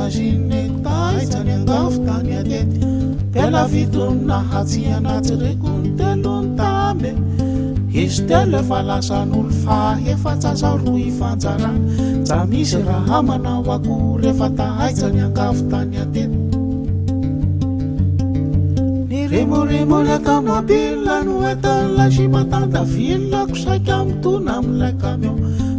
imagine taizany angavo tany atety tela vitonna hatsy anaty rekony telony tambe izy telo efa lasan'olo fahefatsaza roy fanjarana ja misy raha manao akory efa tahaizany angavo tany atety niremoremo le tamabila no etan'la simatanda vilako saika amitona am'lay camion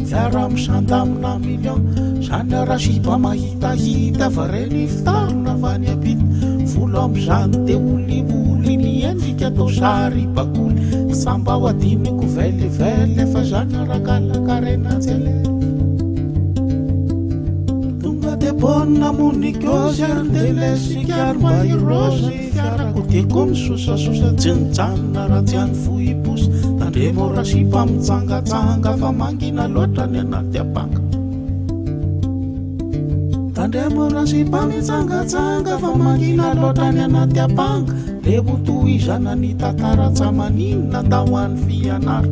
fiara misandamina million zany raha sipa mahitahita va reny fitarona vany apita volo am'izany de olioly miendrika atao sary bakoly samba ao adiniko velively fa zany arakalakarenazy ale tonga de bona monikozy andelesikiary mahirozy fiarako diako misosasosa jenijanona raha tsy any fohiposy tandremo raha sipa mitsangatsanga fa mangina loatra ny anaty apanga tandremo raha sipa mitsangatsanga fa mangina loatra ny anaty apanga le botohizana ny tantara-tsamaninina ndao any fianara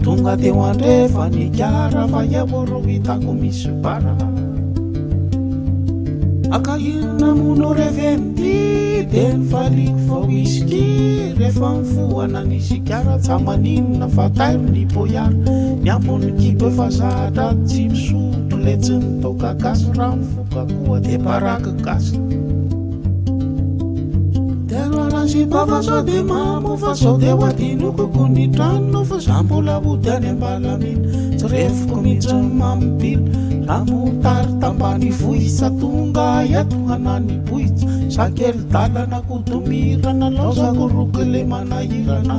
tonga de ho andrefa nikiara fa iaboro hitako misy bara akahirina mono revendy de nifaliko vao iski rehefa mifohana ny sikara-tsamaninina fa tairo ny boiara ny ambony kibo efa zatra tsy misotro le tsy nitoka gasy raha mifoka koa de baraka gasy sipa fa sao de mamo fa sao de ho adinokoko ny trano fa za mbola ody any ambalamina tsy refoko mihitsy mamipila raha motary tambany vohisa tonga eto hanany bohitsy sa kely dalana kodomirana laozako roky le manahirana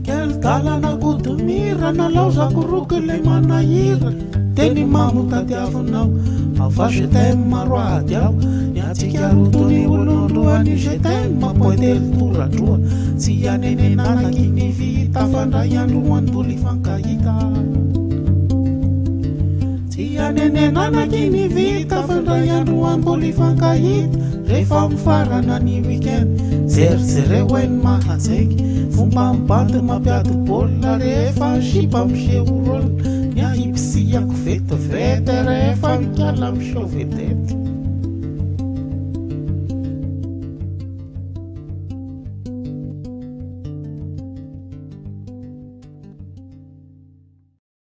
kely dalana kodomirana laozako roky le manahirana teny mamo tadiavinao avasy temy maroady aho niatsika rotony olondroany ze temy mapoetely toradroa tsy anenenanaky ny vita fandray androany mbola ifankahita tsy anenenanaky ny vita fandray androany mbola ifankahita rehefa mifarana ny weekend zerijereo eny mahazaiky fomba mibandy mampiady baolina rehefa sipa miseho rôlina ny ahipisiako vetivety rehefa mikala miseho vedety